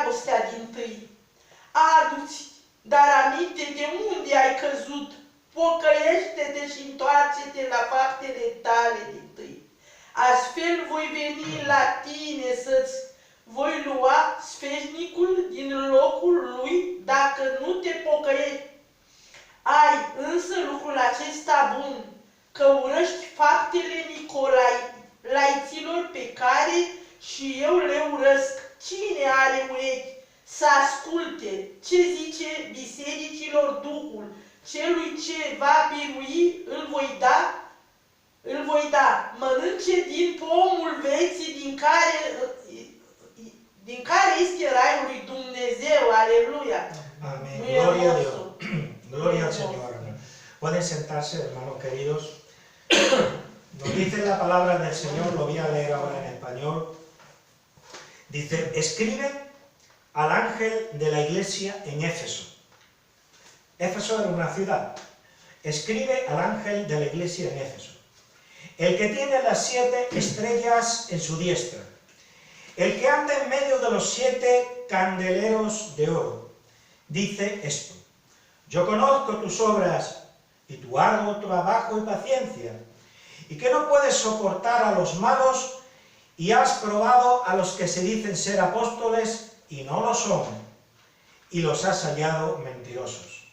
dragostea dintâi. Adu-ți, dar aminte de unde ai căzut, pocăiește-te și întoarce-te la faptele tale dintâi. Astfel voi veni la tine să-ți voi lua sfeșnicul din locul lui dacă nu te pocăiești. Ai însă lucrul acesta bun, că urăști faptele nicolaiților pe care și eu le urăsc. Cine are urechi să asculte ce zice bisericilor Duhul, celui ce va birui îl voi da, mănânce din pomul vieții din care este raiul lui Dumnezeu, aleluya. Amén. Gloria a Dios. Gloria al Señor. Pueden sentarse, hermanos queridos. Nos dice la palabra del Señor, lo voy a leer ahora en español. Dice, escribe al ángel de la iglesia en Éfeso. Éfeso era una ciudad. Escribe al ángel de la iglesia en Éfeso. El que tiene las 7 estrellas en su diestra. El que anda en medio de los 7 candeleros de oro. Dice esto. Yo conozco tus obras y tu arduo trabajo y paciencia, y que no puedes soportar a los malos, y has probado a los que se dicen ser apóstoles y no lo son, y los has hallado mentirosos.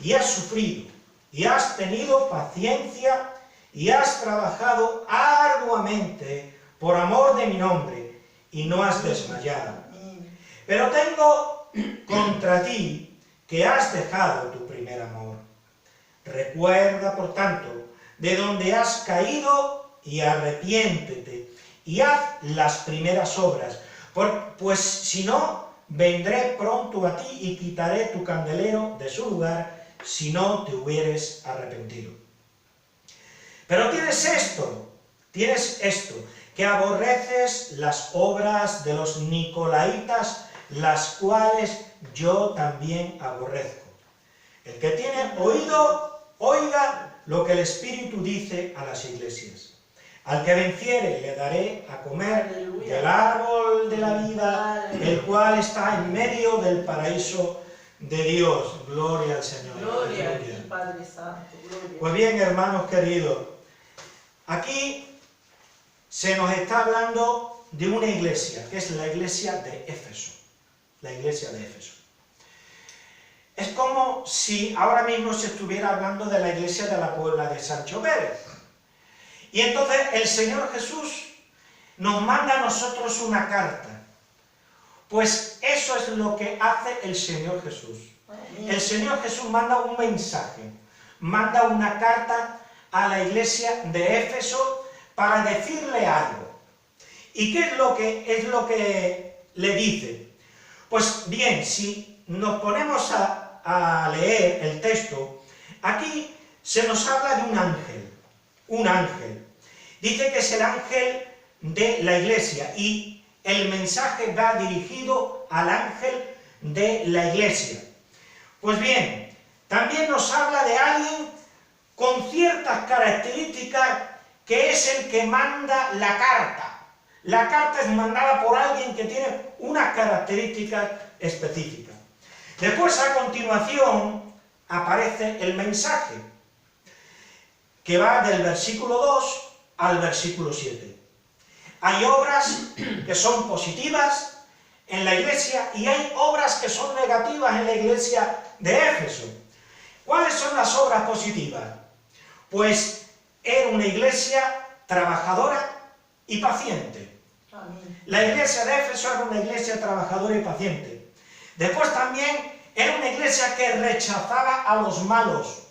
Y has sufrido, y has tenido paciencia, y has trabajado arduamente por amor de mi nombre, y no has desmayado. Pero tengo contra ti que has dejado tu primer amor. Recuerda, por tanto, de donde has caído y arrepiéntete y haz las primeras obras, pues si no, vendré pronto a ti y quitaré tu candelero de su lugar si no te hubieres arrepentido. Pero tienes esto, que aborreces las obras de los nicolaitas, las cuales yo también aborrezco. El que tiene oído, oiga lo que el Espíritu dice a las iglesias. Al que venciere le daré a comer del árbol de la vida, el cual está en medio del paraíso de Dios. Gloria al Señor. Gloria a ti, Padre Santo. Gloria. Pues bien, hermanos queridos, aquí se nos está hablando de una iglesia, que es la iglesia de Éfeso. La iglesia de Éfeso. Es como si ahora mismo se estuviera hablando de la iglesia de la Puebla de Sancho Pérez. Y entonces el Señor Jesús nos manda a nosotros una carta. Pues eso es lo que hace el Señor Jesús. El Señor Jesús manda un mensaje, manda una carta a la iglesia de Éfeso para decirle algo. ¿Y qué es lo que le dice? Pues bien, si nos ponemos a leer el texto, aquí se nos habla de un ángel. Dice que es el ángel de la iglesia y el mensaje va dirigido al ángel de la iglesia. Pues bien, también nos habla de alguien con ciertas características que es el que manda la carta. La carta es mandada por alguien que tiene unas características específicas. Después, a continuación, aparece el mensaje, que va del versículo 2 al versículo 7. Hay obras que son positivas en la iglesia y hay obras que son negativas en la iglesia de Éfeso. ¿Cuáles son las obras positivas? Pues era una iglesia trabajadora y paciente. La iglesia de Éfeso era una iglesia trabajadora y paciente. Después también era una iglesia que rechazaba a los malos.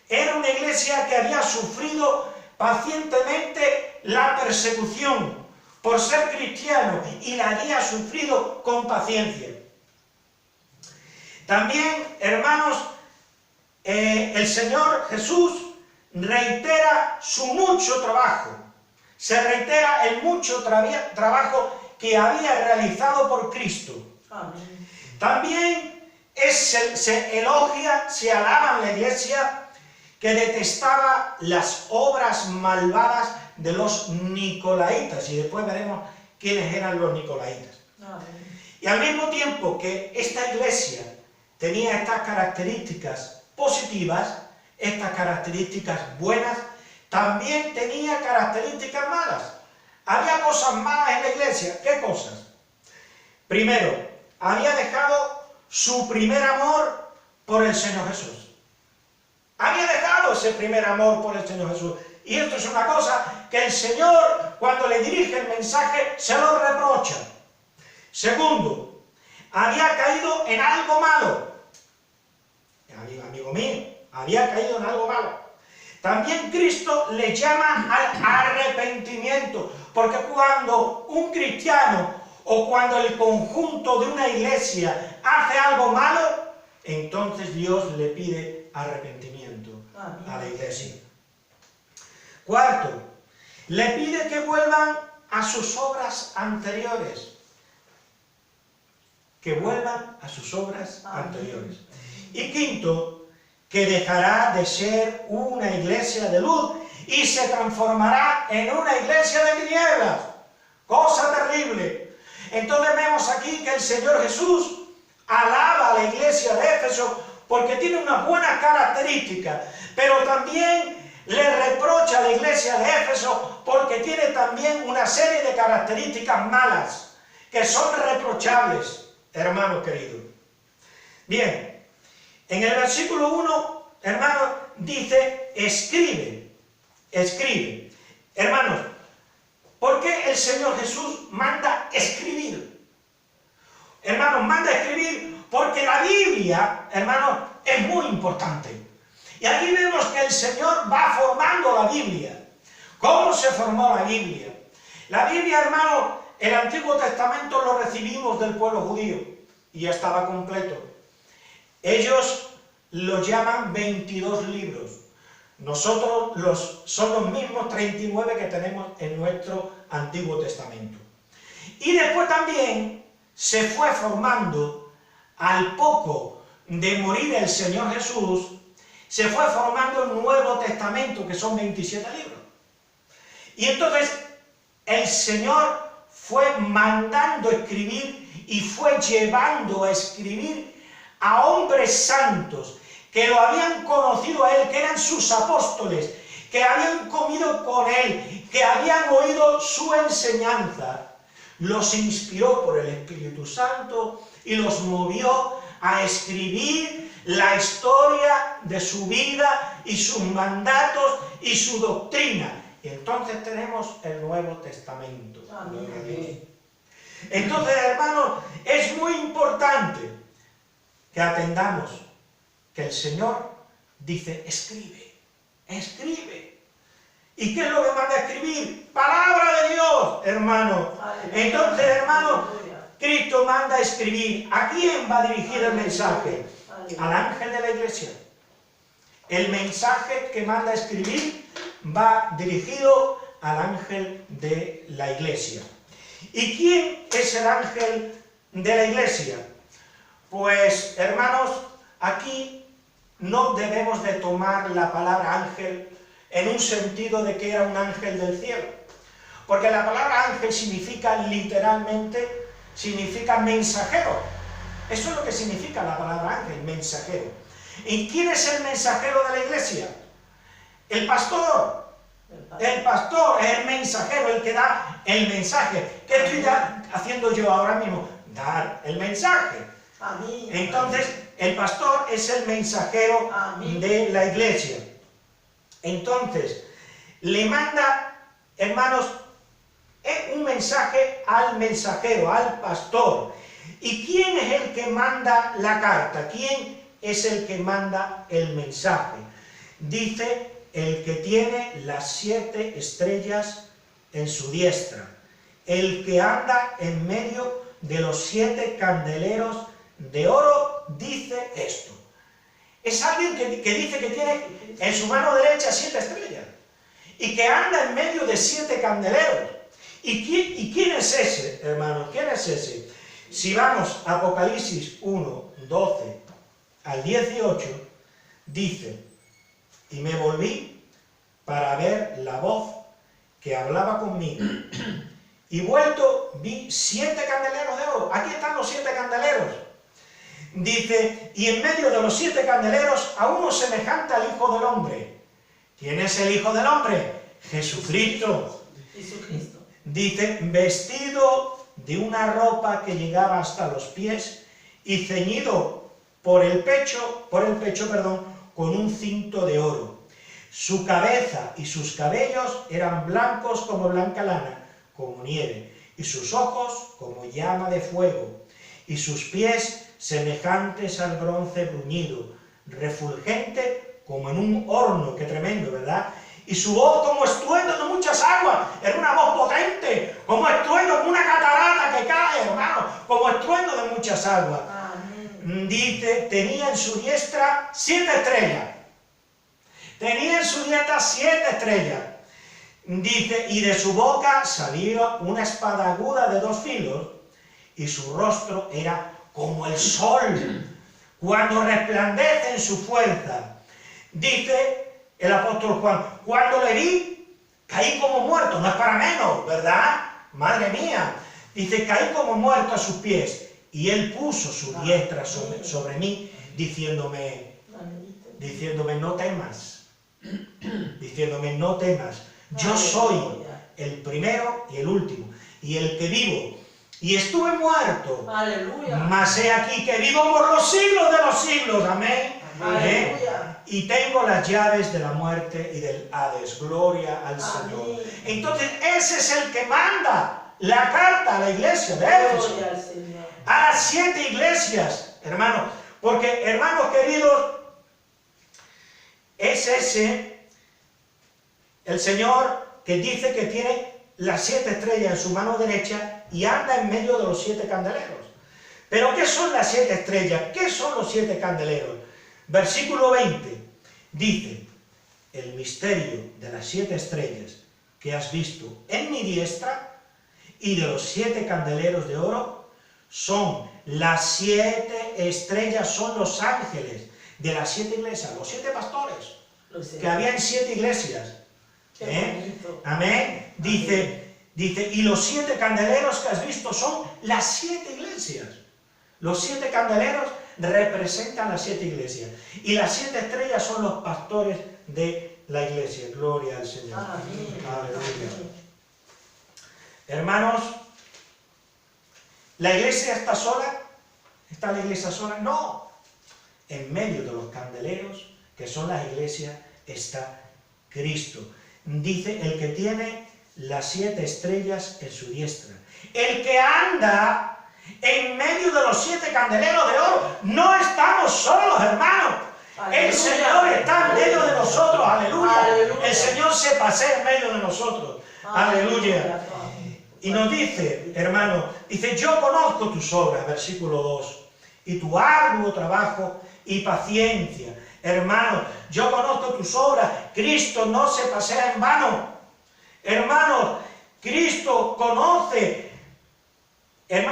Era una iglesia que había sufrido pacientemente la persecución por ser cristiano y la había sufrido con paciencia. También, hermanos, el Señor Jesús reitera su mucho trabajo. Se reitera el mucho trabajo que había realizado por Cristo. Amén. También se elogia, se alaba en la iglesia que detestaba las obras malvadas de los nicolaitas. Y después veremos quiénes eran los nicolaitas. Amén. Y Y al mismo tiempo que esta iglesia tenía estas características positivas, estas características buenas, también tenía características malas. Había cosas malas en la iglesia. ¿Qué cosas? Primero, había dejado su primer amor por el Señor Jesús. Había dejado ese primer amor por el Señor Jesús. Y esto es una cosa que el Señor, cuando le dirige el mensaje, se lo reprocha. Segundo, había caído en algo malo. Amigo mío, había caído en algo malo. También Cristo le llama al arrepentimiento, porque cuando un cristiano o cuando el conjunto de una iglesia hace algo malo, entonces Dios le pide arrepentimiento a la iglesia. Cuarto, le pide que vuelvan a sus obras anteriores. Que vuelvan a sus obras anteriores. Y quinto, que dejará de ser una iglesia de luz y se transformará en una iglesia de tinieblas. Cosa terrible. Entonces vemos aquí que el Señor Jesús alaba a la iglesia de Éfeso porque tiene unas buenas características, pero también le reprocha a la iglesia de Éfeso porque tiene también una serie de características malas que son reprochables, hermanos queridos. Bien, en el versículo 1, hermanos, dice, escribe. Hermanos, ¿por qué el Señor Jesús manda escribir? Hermanos, manda escribir porque la Biblia, hermanos, es muy importante. Y aquí vemos que el Señor va formando la Biblia. ¿Cómo se formó la Biblia? La Biblia, hermanos, el Antiguo Testamento lo recibimos del pueblo judío y ya estaba completo. Ellos lo llaman 22 libros. Nosotros son los mismos 39 que tenemos en nuestro Antiguo Testamento. Y después también se fue formando, al poco de morir el Señor Jesús, se fue formando el Nuevo Testamento, que son 27 libros. Y entonces el Señor fue mandando escribir y fue llevando a escribir a hombres santos que lo habían conocido a Él, que eran sus apóstoles, que habían comido con Él, que habían oído su enseñanza. Los inspiró por el Espíritu Santo y los movió a escribir la historia de su vida y sus mandatos y su doctrina. Y entonces tenemos el Nuevo Testamento. Amén. Entonces, hermanos, es muy importante que atendamos que el Señor dice, escribe, escribe. ¿Y qué es lo que manda a escribir? Palabra de Dios, hermano. Entonces, hermano, Cristo manda a escribir. ¿A quién va dirigir el mensaje? Al ángel de la iglesia. El mensaje que manda a escribir va dirigido al ángel de la iglesia. ¿Y quién es el ángel de la iglesia? Pues, hermanos, aquí no debemos de tomar la palabra ángel en un sentido de que era un ángel del cielo. Porque la palabra ángel significa literalmente, significa mensajero. Eso es lo que significa la palabra ángel, mensajero. ¿Y quién es el mensajero de la iglesia? El pastor. El pastor es el mensajero, el que da el mensaje. ¿Qué estoy haciendo yo ahora mismo? Dar el mensaje. Amén. Entonces, el pastor es el mensajero de la iglesia. Entonces, le manda, hermanos, un mensaje al mensajero, al pastor. ¿Y quién es el que manda la carta? ¿Quién es el que manda el mensaje? Dice, el que tiene las 7 estrellas en su diestra, el que anda en medio de los 7 candeleros de oro, dice esto. Es alguien que dice que tiene en su mano derecha 7 estrellas y que anda en medio de 7 candeleros. ¿Y quién es ese, hermanos? ¿Quién es ese? Si vamos a Apocalipsis 1, 12 al 18, dice, y me volví para ver la voz que hablaba conmigo, Y vuelto vi 7 candeleros de oro. Aquí están los 7 candeleros. Dice, y en medio de los 7 candeleros a uno semejante al Hijo del Hombre. ¿Quién es el Hijo del Hombre? Jesucristo. Jesucristo. Dice, vestido de una ropa que llegaba hasta los pies y ceñido por el pecho, con un cinto de oro. Su cabeza y sus cabellos eran blancos como blanca lana, como nieve, y sus ojos como llama de fuego, y sus pies semejantes al bronce bruñido, refulgente como en un horno. Qué tremendo, ¿verdad? Y su voz como estruendo de muchas aguas, era una voz potente, como estruendo, como una catarata que cae, hermano, como estruendo de muchas aguas. Amén. Dice, tenía en su diestra 7 estrellas. Tenía en su diestra 7 estrellas. Dice, y de su boca salía una espada aguda de 2 filos, y su rostro era como el sol, cuando resplandece en su fuerza. Dice el apóstol Juan, cuando le vi, caí como muerto. No es para menos, ¿verdad? Madre mía. Dice, caí como muerto a sus pies, y él puso su diestra sobre mí, diciéndome, no temas. Diciéndome, no temas. Yo soy el primero y el último, y el que vivo. Y estuve muerto, Aleluya. mas he aquí que vivo por los siglos de los siglos. Amén. Aleluya. Y tengo las llaves de la muerte y del Hades. Gloria al Señor. Entonces ese es el que manda la carta a la iglesia de Éfeso. Gloria al Señor. A las 7 iglesias, hermanos. Porque, hermanos queridos, es ese el Señor que dice que tiene las 7 estrellas en su mano derecha y anda en medio de los 7 candeleros. Pero ¿qué son las 7 estrellas? ¿Qué son los 7 candeleros? Versículo 20 dice, el misterio de las 7 estrellas que has visto en mi diestra y de los 7 candeleros de oro son las 7 estrellas, son los ángeles de las 7 iglesias, los 7 pastores, que había en 7 iglesias. Amén. Dice, y los 7 candeleros que has visto son las 7 iglesias. Los 7 candeleros representan las 7 iglesias. Y las 7 estrellas son los pastores de la iglesia. Gloria al Señor. Amén. Aleluya. Hermanos, ¿la iglesia está sola? ¿Está la iglesia sola? No. En medio de los candeleros, que son las iglesias, está Cristo. Dice, el que tiene las 7 estrellas en su diestra. El que anda en medio de los 7 candeleros de oro. No estamos solos, hermanos. El Señor está en medio de nosotros. Aleluya. Aleluya. El Señor se pasea en medio de nosotros. Aleluya. Y nos dice, hermano, dice, yo conozco tus obras, versículo 2, y tu arduo trabajo y paciencia. Hermano, yo conozco tus obras. Cristo no se pasea en vano. Hermanos, Cristo conoce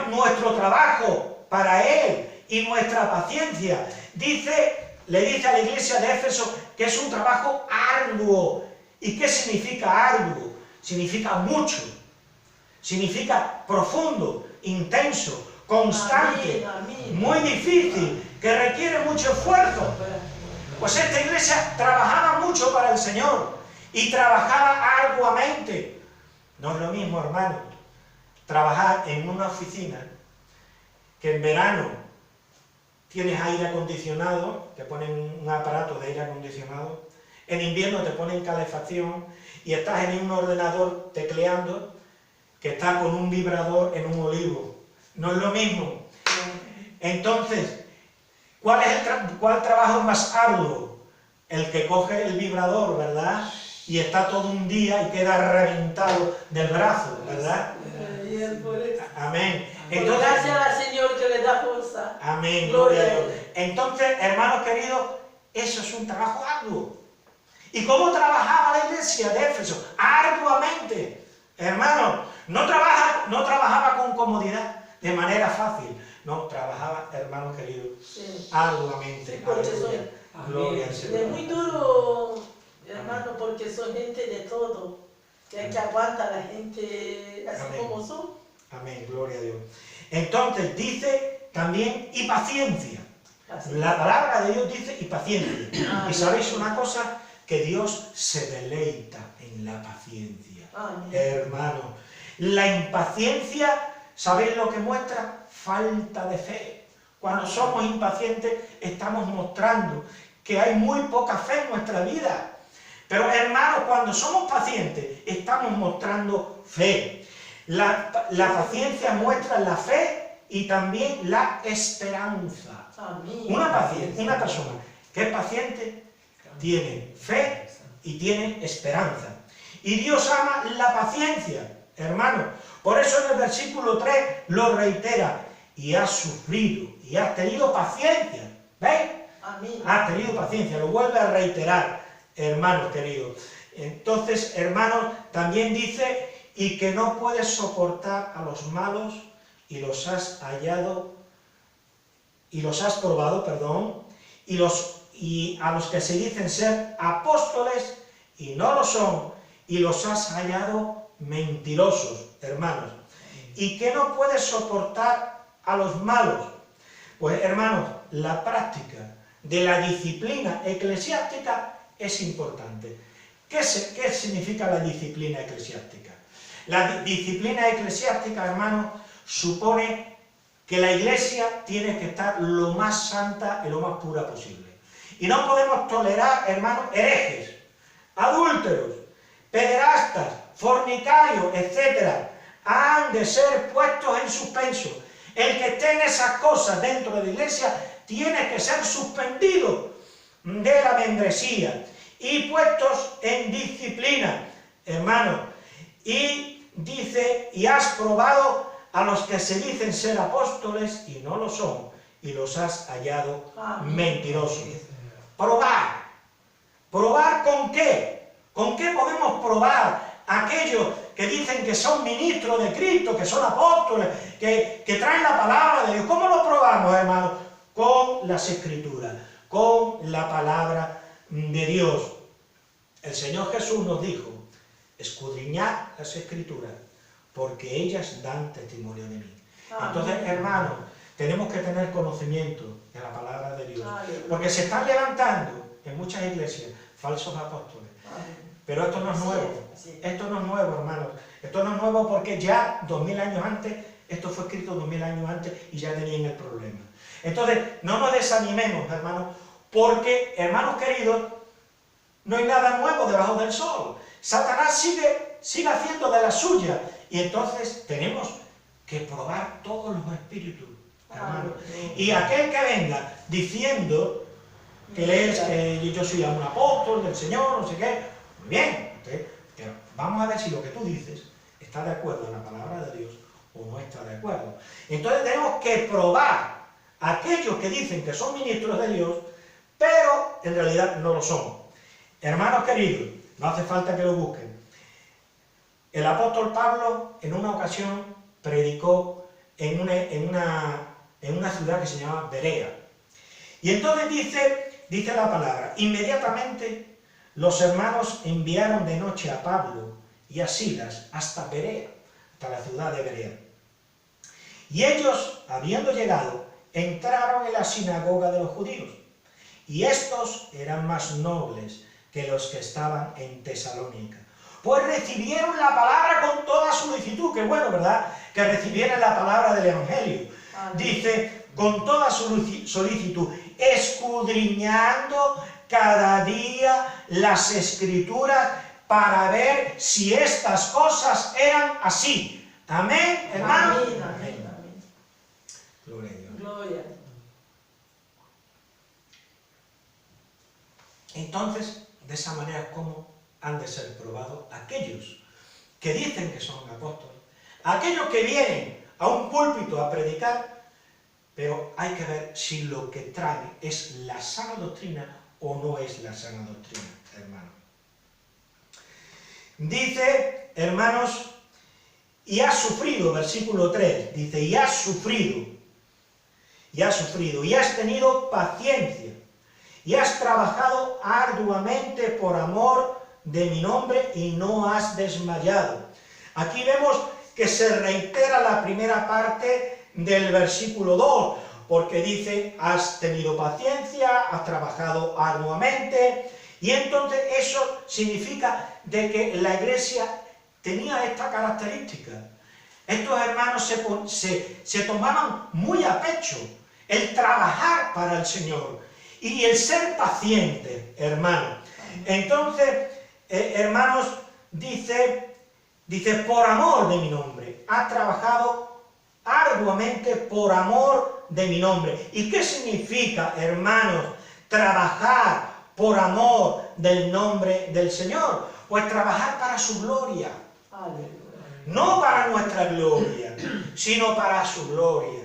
nuestro trabajo para Él y nuestra paciencia. Le dice a la iglesia de Éfeso que es un trabajo arduo. ¿Y qué significa arduo? Significa mucho. Significa profundo, intenso, constante, muy difícil, que requiere mucho esfuerzo. Pues esta iglesia trabajaba mucho para el Señor y trabajaba arduamente. No es lo mismo, hermano, trabajar en una oficina que en verano tienes aire acondicionado, te ponen un aparato de aire acondicionado, en invierno te ponen calefacción y estás en un ordenador tecleando que está con un vibrador en un olivo. No es lo mismo. Entonces, ¿cuál trabajo es más arduo? El que coge el vibrador, ¿verdad? Y está todo un día y queda reventado del brazo, ¿verdad? Amén. Entonces, gracias al Señor que le da fuerza. Amén, gloria a Dios. Entonces, hermanos queridos, eso es un trabajo arduo. ¿Y cómo trabajaba la iglesia de Éfeso? Arduamente. Hermanos, no trabajaba con comodidad, de manera fácil. No, trabajaba, hermanos queridos, Sí. arduamente. Sí, porque Gloria al Señor. es muy duro, hermano, porque son gente de todo. Que aguanta a la gente así Amén. como son. Amén, gloria a Dios. Entonces dice también y paciencia. Así. La palabra de Dios dice y paciencia. Amén. Y sabéis una cosa, que Dios se deleita en la paciencia. Amén. Hermano, la impaciencia, ¿sabéis lo que muestra? Falta de fe. Cuando somos impacientes estamos mostrando que hay muy poca fe en nuestra vida. Pero hermanos, cuando somos pacientes estamos mostrando fe. La paciencia muestra la fe y también la esperanza. Amén. Una persona que es paciente tiene fe y tiene esperanza. Y Dios ama la paciencia, hermano. Por eso en el versículo 3 lo reitera. Y has sufrido, y has tenido paciencia. ¿Veis? Amén. Has tenido paciencia, lo vuelve a reiterar, hermanos queridos. Entonces, hermanos, también dice, y que no puedes soportar a los malos, y los has hallado, y los has probado, perdón, y a los que se dicen ser apóstoles, y no lo son, y los has hallado mentirosos, hermanos. Y que no puedes soportar a los malos. Pues, hermanos, la práctica de la disciplina eclesiástica es importante. ¿Qué significa la disciplina eclesiástica? La disciplina eclesiástica, hermanos, supone que la iglesia tiene que estar lo más santa y lo más pura posible. Y no podemos tolerar, hermanos, herejes, adúlteros, pederastas, fornicarios, etc. Han de ser puestos en suspenso. El que esté en esas cosas dentro de la iglesia tiene que ser suspendido de la membresía y puestos en disciplina, hermano. Y dice, y has probado a los que se dicen ser apóstoles y no lo son, y los has hallado mentirosos. Probar. ¿Probar con qué? ¿Con qué podemos probar aquellos que dicen que son ministros de Cristo, que son apóstoles, que traen la palabra de Dios? ¿Cómo lo probamos, hermanos? Con las Escrituras, con la palabra de Dios. El Señor Jesús nos dijo, escudriñad las Escrituras, porque ellas dan testimonio de mí. Entonces, hermanos, tenemos que tener conocimiento de la palabra de Dios, porque se están levantando en muchas iglesias falsos apóstoles. Pero esto no es nuevo, esto no es nuevo, hermanos. Esto no es nuevo porque ya 2000 años antes, esto fue escrito 2000 años antes y ya tenían el problema. Entonces, no nos desanimemos, hermanos, porque, hermanos queridos, no hay nada nuevo debajo del sol. Satanás sigue haciendo de la suya. Y entonces tenemos que probar todos los espíritus, hermanos. Y aquel que venga diciendo que yo soy un apóstol del Señor, no sé qué, muy bien, pero vamos a ver si lo que tú dices está de acuerdo en la palabra de Dios o no está de acuerdo. Entonces tenemos que probar a aquellos que dicen que son ministros de Dios, pero en realidad no lo son. Hermanos queridos, no hace falta que lo busquen. El apóstol Pablo en una ocasión predicó en una ciudad que se llama Berea. Y entonces dice la palabra, inmediatamente los hermanos enviaron de noche a Pablo y a Silas hasta Berea, hasta la ciudad de Berea. Y ellos, habiendo llegado, entraron en la sinagoga de los judíos. Y estos eran más nobles que los que estaban en Tesalónica, pues recibieron la palabra con toda solicitud. Qué bueno, ¿verdad? Que recibieran la palabra del Evangelio. Amén. Dice, con toda solicitud, escudriñando cada día las Escrituras para ver si estas cosas eran así. Amén, hermano. Amén, amén, amén. Gloria a Dios. Gloria. Entonces, de esa manera, ¿cómo han de ser probados aquellos que dicen que son apóstoles? Aquellos que vienen a un púlpito a predicar, pero hay que ver si lo que traen es la sana doctrina o no es la sana doctrina, hermano. Dice, hermanos, y has sufrido, versículo 3, dice, y has sufrido, y has tenido paciencia, y has trabajado arduamente por amor de mi nombre y no has desmayado. Aquí vemos que se reitera la primera parte del versículo 2, porque dice, has tenido paciencia, has trabajado arduamente, y entonces eso significa de que la iglesia tenía esta característica. Estos hermanos se tomaban muy a pecho el trabajar para el Señor y el ser paciente, hermano. Entonces, hermanos, dice, por amor de mi nombre, has trabajado arduamente por amor de mi nombre. ¿Y qué significa, hermanos, trabajar por amor del nombre del Señor? Pues trabajar para su gloria. No para nuestra gloria, sino para su gloria.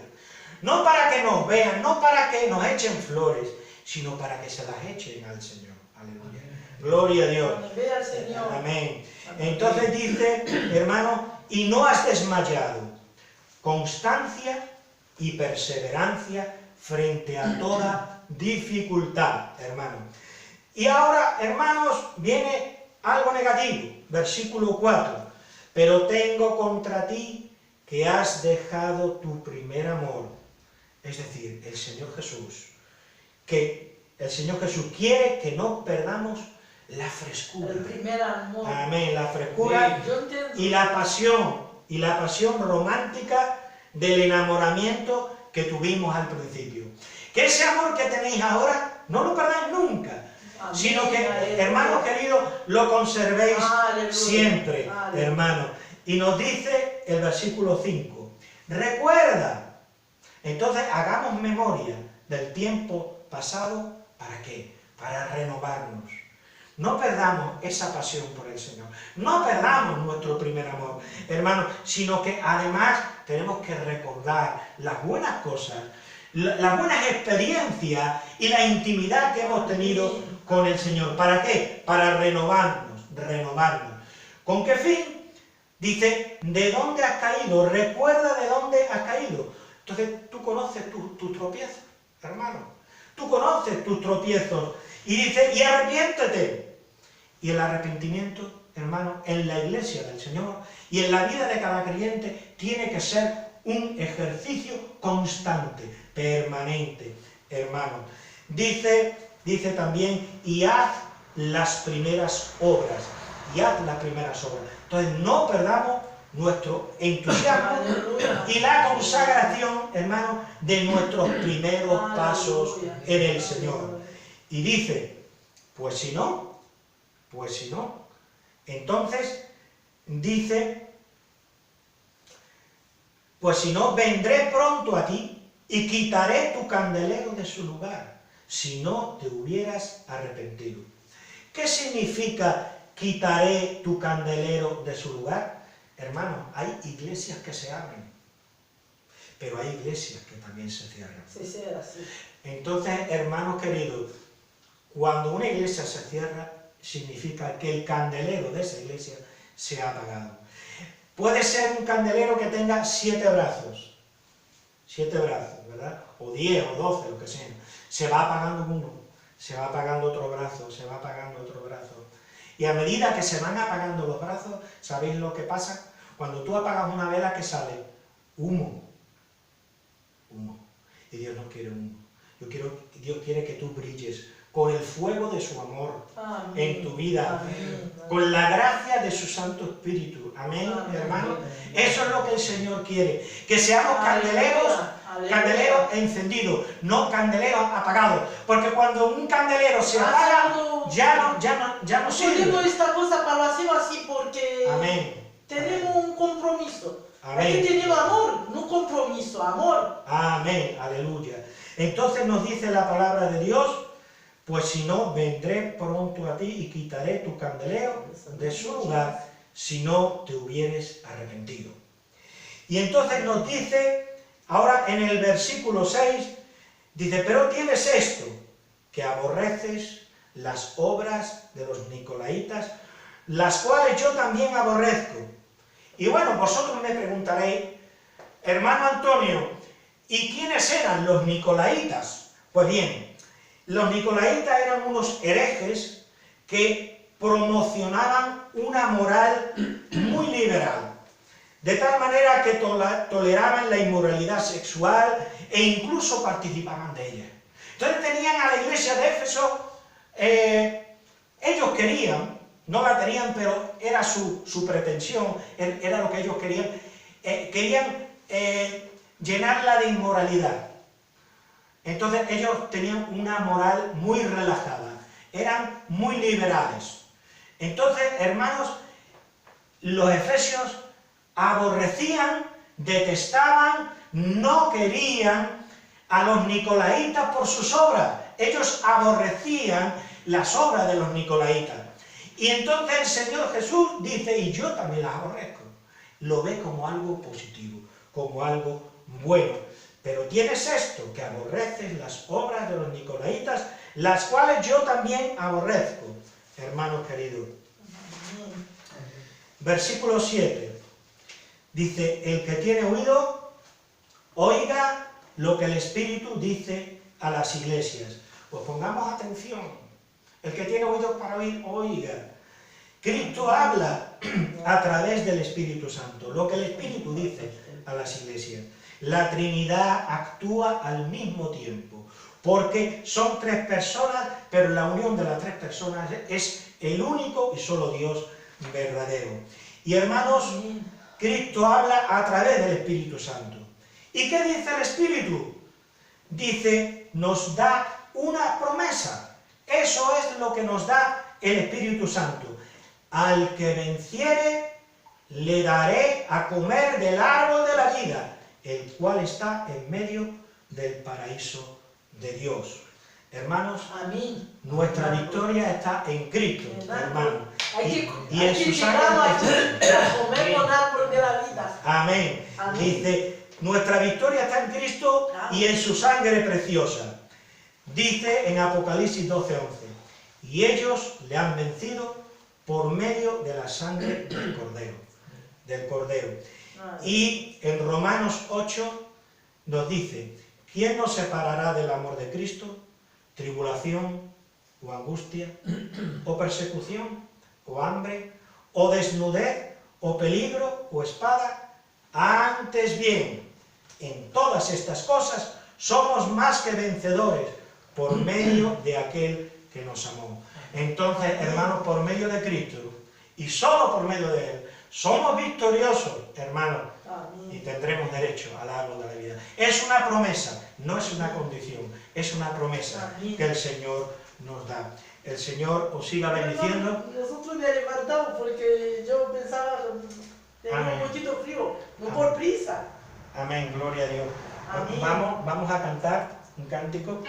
No para que nos vean, no para que nos echen flores, sino para que se las echen al Señor. Aleluya. Gloria a Dios. Amén. Entonces dice, hermano, y no has desmayado. Constancia y perseverancia frente a toda dificultad, hermano. Y ahora, hermanos, viene algo negativo. Versículo 4. Pero tengo contra ti que has dejado tu primer amor. Es decir, el Señor Jesús. Que el Señor Jesús quiere que no perdamos la frescura. El primer amor. Amén, la frescura y la pasión romántica del enamoramiento que tuvimos al principio. Que ese amor que tenéis ahora no lo perdáis nunca. Amén, sino que, hermanos queridos, lo conservéis siempre, hermanos. Y nos dice el versículo 5, recuerda. Entonces hagamos memoria del tiempo pasado, ¿para qué? Para renovarnos. No perdamos esa pasión por el Señor, no perdamos nuestro primer amor, hermanos, sino que además tenemos que recordar las buenas cosas, las buenas experiencias y la intimidad que hemos tenido con el Señor. ¿Para qué? Para renovarnos. ¿Con qué fin? Dice, ¿de dónde has caído? Recuerda de dónde has caído. Entonces, tú conoces tus tropiezos, hermano. Tú conoces tus tropiezos. Y dice, y arrepiéntete. Y el arrepentimiento, hermano, en la iglesia del Señor y en la vida de cada creyente tiene que ser un ejercicio constante, permanente, hermano. Dice también, y haz las primeras obras. Y haz las primeras obras. Entonces, no perdamos nuestro entusiasmo y la consagración, hermano, de nuestros primeros pasos en el Señor. Y dice, pues si no, entonces dice, pues si no, vendré pronto a ti y quitaré tu candelero de su lugar, si no te hubieras arrepentido. ¿Qué significa quitaré tu candelero de su lugar? Hermanos, hay iglesias que se abren, pero hay iglesias que también se cierran. Se cierra, sí. Entonces, hermanos queridos, cuando una iglesia se cierra, significa que el candelero de esa iglesia se ha apagado. Puede ser un candelero que tenga 7 brazos, ¿verdad? O 10 o 12, lo que sea. Se va apagando uno, se va apagando otro brazo, se va apagando otro brazo. Y a medida que se van apagando los brazos, ¿sabéis lo que pasa? Cuando tú apagas una vela, ¿qué sale? Humo. Y Dios no quiere humo. Dios quiere que tú brilles con el fuego de su amor. Amén. En tu vida. Amén. Con la gracia de su Santo Espíritu. Amén, hermano. Eso es lo que el Señor quiere. Que seamos candeleros encendidos, no candeleros apagados. Porque cuando un candelero se apaga, ya no sirve. Poniendo esta cosa para lo hacemos así porque tenemos un compromiso. Hay que tener amor, no compromiso, amor. Amén, aleluya. Entonces nos dice la palabra de Dios, pues si no, vendré pronto a ti y quitaré tu candelero de su lugar, si no te hubieres arrepentido. Y entonces nos dice, ahora en el versículo 6, dice, pero tienes esto, que aborreces las obras de los nicolaitas, las cuales yo también aborrezco. Y bueno, vosotros me preguntaréis, hermano Antonio, ¿y quiénes eran los nicolaitas? Pues bien, los nicolaitas eran unos herejes que promocionaban una moral muy liberal, de tal manera que toleraban la inmoralidad sexual e incluso participaban de ella. Entonces tenían a la iglesia de Éfeso, ellos querían, no la tenían, pero era su pretensión, era lo que ellos querían, llenarla de inmoralidad. Entonces ellos tenían una moral muy relajada, eran muy liberales. Entonces, hermanos, los efesios aborrecían, detestaban, no querían a los nicolaitas por sus obras. Ellos aborrecían las obras de los nicolaitas. Y entonces el Señor Jesús dice, y yo también las aborrezco. Lo ve como algo positivo, como algo bueno. Pero tienes esto, que aborreces las obras de los nicolaitas, las cuales yo también aborrezco, hermanos queridos. Versículo 7. Dice, el que tiene oído, oiga lo que el Espíritu dice a las iglesias. Pues pongamos atención. El que tiene oídos para oír, oiga. Cristo habla a través del Espíritu Santo, lo que el Espíritu dice a las iglesias. La Trinidad actúa al mismo tiempo, porque son tres personas, pero la unión de las tres personas es el único y solo Dios verdadero. Y hermanos, Cristo habla a través del Espíritu Santo. ¿Y qué dice el Espíritu? Dice, nos da una promesa. Eso es lo que nos da el Espíritu Santo. Al que venciere, le daré a comer del árbol de la vida, el cual está en medio del paraíso de Dios. Hermanos, Amén. nuestra victoria está en Cristo, hermanos. Hay Y en su sangre. a comer con árbol de la vida. Amén. Amén. Dice, nuestra victoria está en Cristo y en su sangre preciosa. Dice en Apocalipsis 12:11, y ellos le han vencido por medio de la sangre del Cordero. Y en Romanos 8 nos dice, ¿quién nos separará del amor de Cristo? ¿Tribulación o angustia? ¿O persecución? ¿O hambre? ¿O desnudez? ¿O peligro? ¿O espada? Antes bien, en todas estas cosas somos más que vencedores por medio de aquel que nos amó. Entonces, hermanos, por medio de Cristo y solo por medio de Él, somos victoriosos, hermanos, y tendremos derecho al árbol de la vida. Es una promesa, no es una condición, es una promesa que el Señor nos da. El Señor os siga bendiciendo. Nosotros me levantamos porque yo pensaba, tenía un poquito frío, no por prisa. Amén, gloria a Dios. Amén. Vamos a cantar un cántico.